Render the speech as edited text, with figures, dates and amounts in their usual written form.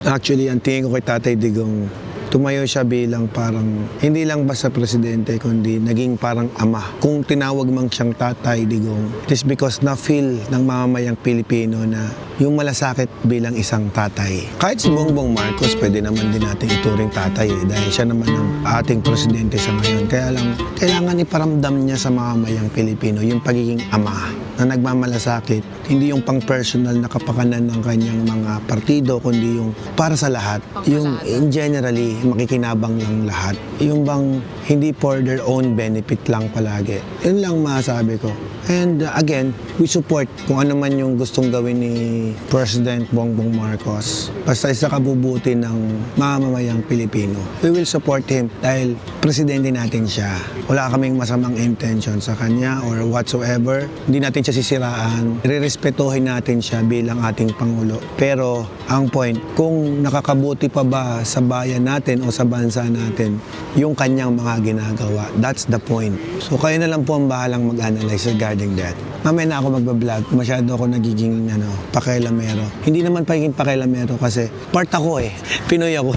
Actually, ang tingin ko kay Tatay Digong, tumayo siya bilang parang, hindi lang basta presidente, kundi naging parang ama. Kung tinawag mang siyang Tatay Digong, it is because na-feel ng mamamayang Pilipino na yung malasakit bilang isang tatay. Kahit si Bongbong Marcos, pwede naman din natin ituring tatay dahil siya naman ang ating presidente sa ngayon. Kaya lang, kailangan iparamdam niya sa mamamayang Pilipino yung pagiging ama na nagmamalasakit, hindi yung pang-personal na kapakanan ng kanyang mga partido, kundi yung para sa lahat. Yung in generally, makikinabang lang lahat. Yung bang hindi for their own benefit lang palagi. Yun lang masasabi ko. And again, we support kung ano man yung gustong gawin ni President Bongbong Marcos. Basta sa kabubuti ng mamamayang Pilipino. We will support him dahil presidente natin siya. Wala kaming masamang intention sa kanya or whatsoever. Hindi natin siya sisiraan. Rerespetuhin natin siya bilang ating Pangulo. Pero ang point, kung nakakabuti pa ba sa bayan natin o sa bansa natin yung kanyang mga ginagawa, that's the point. So kayo na lang po ang bahalang mag-analyze regarding that. Mamaya na ako magbablog, masyado ako nagiging pakailamero. Hindi naman pagiging pakailamero kasi part ako Pinoy ako